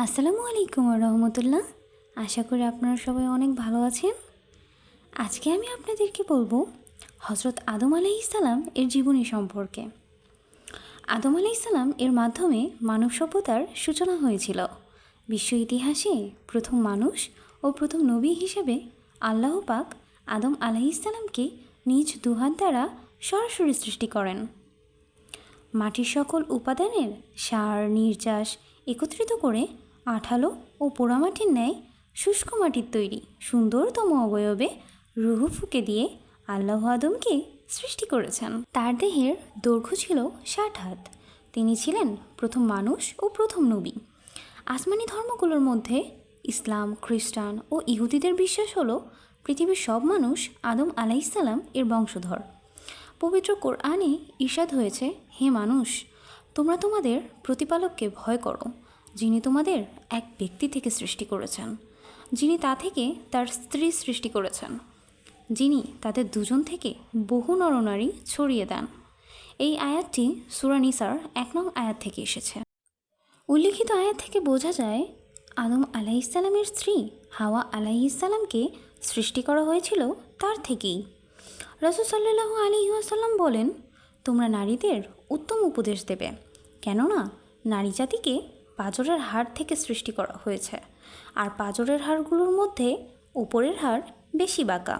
আসসালামু আলাইকুম রহমতুল্লাহ। আশা করি আপনারা সবাই অনেক ভালো আছেন। আজকে আমি আপনাদেরকে বলবো হজরত আদম আলাইহিসসালাম এর জীবনী সম্পর্কে। আদম আলাইহিসসালাম এর মাধ্যমে মানব সভ্যতার সূচনা হয়েছিল। বিশ্ব ইতিহাসে প্রথম মানুষ ও প্রথম নবী হিসেবে আল্লাহ পাক আদম আলাইহিসসালামকে নিজ দুহাত দ্বারা সরাসরি সৃষ্টি করেন। মাটির সকল উপাদানের সার নির্যাস একত্রিত করে আঠালো ও পোড়ামাটির ন্যায় শুষ্ক মাটির তৈরি সুন্দরতম অবয়বে রুহ ফুঁকে দিয়ে আল্লাহ আদমকে সৃষ্টি করেছেন। তার দেহের দৈর্ঘ্য ছিল ৬০ হাত। তিনি ছিলেন প্রথম মানুষ ও প্রথম নবী। আসমানি ধর্মগুলোর মধ্যে ইসলাম, খ্রিস্টান ও ইহুদিদের বিশ্বাস হলো পৃথিবীর সব মানুষ আদম আলাইহিসসালাম এর বংশধর। পবিত্র কোরআনে ইরশাদ হয়েছে, হে মানুষ, তোমরা তোমাদের প্রতিপালককে ভয় করো, যিনি তোমাদের এক ব্যক্তি থেকে সৃষ্টি করেছেন, যিনি তা থেকে তার স্ত্রী সৃষ্টি করেছেন, যিনি তাদের দুজন থেকে বহু নরনারী ছড়িয়ে দেন। এই আয়াতটি সূরা নিসার ১ নং আয়াত থেকে এসেছে। উল্লিখিত আয়াত থেকে বোঝা যায় আদম আলাইহিসসালামের স্ত্রী হাওয়া আলাইহিসসালামকে সৃষ্টি করা হয়েছিল তার থেকেই। রাসূল সাল্লাল্লাহু আলাইহি ওয়াসাল্লাম বলেন, তোমরা নারীদের উত্তম উপদেশ দেবে, কেননা নারী জাতিকে পাঁজরের হাড় থেকে সৃষ্টি করা হয়েছে, আর পাঁজরের হাড়গুলোর মধ্যে উপরের হাড় বেশি বাঁকা।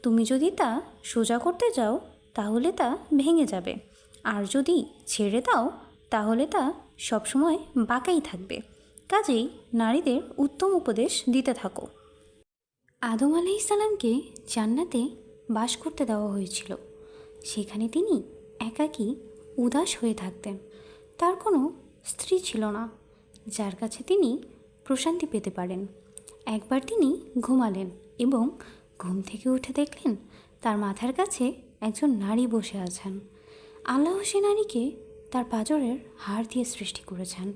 তুমি যদি তা সোজা করতে যাও তাহলে তা ভেঙে যাবে, আর যদি ছেড়ে দাও তাহলে তা সবসময় বাঁকাই থাকবে। কাজেই নারীদের উত্তম উপদেশ দিতে থাকো। আদম আলাইহিসসালামকে জান্নাতে বাস করতে দেওয়া হয়েছিল। সেখানে তিনি একাকী উদাস হয়ে থাকতেন। তার কোনো স্ত্রী ছিল না যার কাছে তিনি প্রশান্তি পেতে পারেন। একবার তিনি ঘুমালেন এবং ঘুম থেকে উঠে দেখলেন তার মাথার কাছে একজন নারী বসে আছেন। আল্লাহ সে নারীকে তার পাঁজরের হাড় দিয়ে সৃষ্টি করেছেন।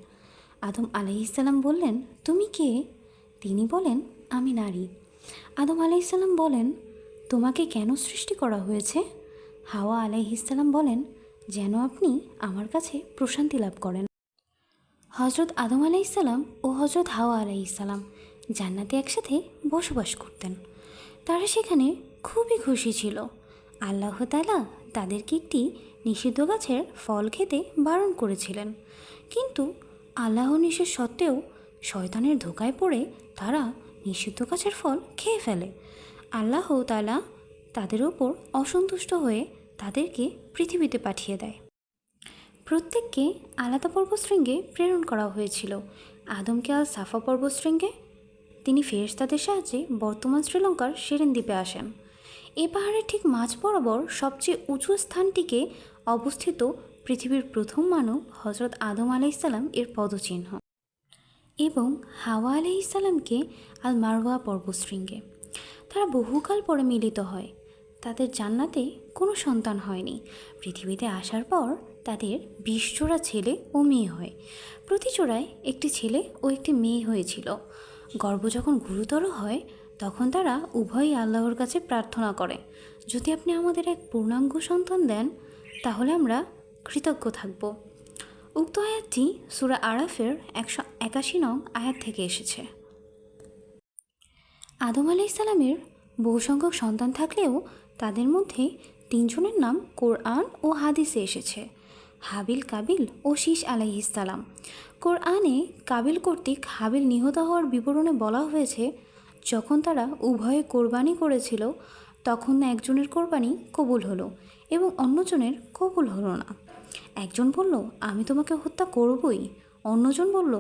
আদম আলাইহিসসালাম বললেন, তুমি কে? তিনি বলেন, আমি নারী। আদম আলাইহিসসালাম বলেন, তোমাকে কেন সৃষ্টি করা হয়েছে? হাওয়া আলাইহিসসালাম বলেন, যেন আপনি আমার কাছে প্রশান্তি লাভ করেন। হজরত আদম আলাইহিসসালাম ও হজরত হাওয়া আলাইহিসসালাম জান্নাতে একসাথে বসবাস করতেন। তারা সেখানে খুবই খুশি ছিল। আল্লাহ তাআলা তাদেরকে একটি নিষিদ্ধ গাছের ফল খেতে বারণ করেছিলেন, কিন্তু আল্লাহ নিষেধ সত্ত্বেও শয়তানের ধোকায় পড়ে তারা নিষিদ্ধ গাছের ফল খেয়ে ফেলে। আল্লাহ তাআলা তাদের ওপর অসন্তুষ্ট হয়ে তাদেরকে পৃথিবীতে পাঠিয়ে দেয়। প্রত্যেককে আলাদা পর্বতশৃঙ্গে প্রেরণ করা হয়েছিল। আদমকে আল সাফা পর্বতশৃঙ্গে, তিনি ফেরেশতাদের সাহায্যে বর্তমান শ্রীলঙ্কার সেরেন দ্বীপে আসেন। এ পাহাড়ের ঠিক মাঝ বরাবর সবচেয়ে উঁচু স্থানটিকে অবস্থিত পৃথিবীর প্রথম মানব হজরত আদম আলাইহিসসালাম এর পদচিহ্ন, এবং হাওয়া আলাইহিসসালামকে আল মারওয়া পর্বতশৃঙ্গে। তারা বহুকাল পরে মিলিত হয়। তাদের জান্নাতে কোনো সন্তান হয়নি। পৃথিবীতে আসার পর তাদের ২০ জোড়া ছেলে ও মেয়ে হয়। প্রতি জোড়ায় একটি ছেলে ও একটি মেয়ে হয়েছিল। গর্ভ যখন গুরুতর হয় তখন তারা উভয়ই আল্লাহর কাছে প্রার্থনা করে, যদি আপনি আমাদের এক পূর্ণাঙ্গ সন্তান দেন তাহলে আমরা কৃতজ্ঞ থাকব। উক্ত আয়াতটি সূরা আরাফের ১৮১ নং আয়াত থেকে এসেছে। আদম আলাইহিসসালামের বহু সংখ্যক সন্তান থাকলেও তাদের মধ্যে ৩ জনের নাম কোরআন ও হাদিসে এসেছে, হাবিল, কাবিল ও শীস আলাইহিসসালাম। কোরআনে কাবিল কর্তৃক হাবিল নিহত হওয়ার বিবরণে বলা হয়েছে, যখন তারা উভয়ে কোরবানি করেছিল তখন একজনের কোরবানি কবুল হলো এবং অন্যজনের কবুল হলো না। একজন বলল, আমি তোমাকে হত্যা করবই। অন্যজন বলল,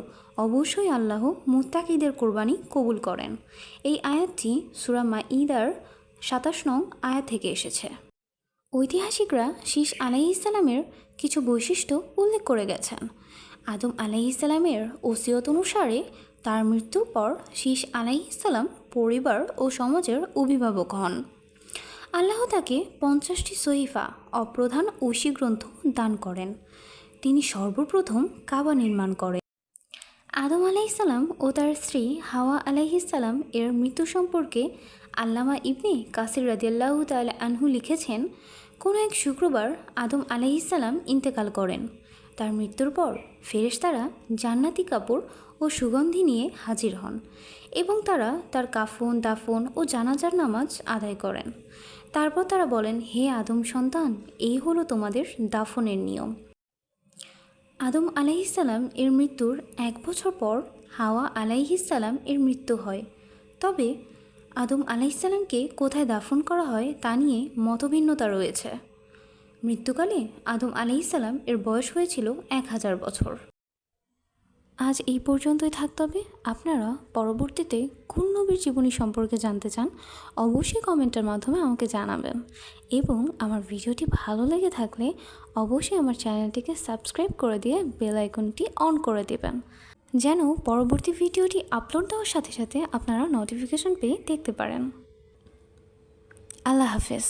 অবশ্যই আল্লাহ মুত্তাকিদের কোরবানি কবুল করেন। এই আয়াতটি সূরা মাঈদার ২৭ নং আয়াত থেকে এসেছে। ঐতিহাসিকরা শীস আলাইহিসসালামের কিছু বৈশিষ্ট্য উল্লেখ করে গেছেন। আদম আলাইহিসসালামের ওসিয়ত অনুসারে তার মৃত্যুর পর শীস আলাইহিসসালাম পরিবার ও সমাজের অভিভাবক হন। আল্লাহ তাকে ৫০টি সহিফা অপ্রধান ঐশী গ্রন্থ দান করেন। তিনি সর্বপ্রথম কাবা নির্মাণ করেন। আদম আলাইহিসসালাম ও তার স্ত্রী হাওয়া আলাইহিসসালাম এর মৃত্যু সম্পর্কে আল্লামা ইবনে কাসির রাদিয়াল্লাহু তাআলা আনহু লিখেছেন, কোনো এক শুক্রবার আদম আলাইহিসসালাম ইন্তেকাল করেন। তার মৃত্যুর পর ফেরেশতারা জান্নাতি কাপড় ও সুগন্ধি নিয়ে হাজির হন এবং তারা তার কাফন দাফন ও জানাজার নামাজ আদায় করেন। তারপর তারা বলেন, হে আদম সন্তান, এই হলো তোমাদের দাফনের নিয়ম। আদম আলাইহিসসালাম এর মৃত্যুর 1 বছর পর হাওয়া আলাইহিসসালাম এর মৃত্যু হয়। তবে আদম আলাইহিসসালামকে কোথায় দাফন করা হয় তা নিয়ে মতভিন্নতা রয়েছে। মৃত্যুকালে আদম আলাইহিসসালাম এর বয়স হয়েছিল 1000 বছর। আজ এই পর্যন্তই থাকতে হবে। আপনারা পরবর্তীতে কোন নবীর জীবনী সম্পর্কে জানতে চান অবশ্যই কমেন্টের মাধ্যমে আমাকে জানাবেন, এবং আমার ভিডিওটি ভালো লেগে থাকলে অবশ্যই আমার চ্যানেলটিকে সাবস্ক্রাইব করে দিয়ে বেল আইকনটি অন করে দেবেন, যেন পরবর্তী ভিডিওটি আপলোড দেওয়ার সাথে সাথে আপনারা নোটিফিকেশন পেয়ে দেখতে পারেন। আল্লাহ হাফেজ।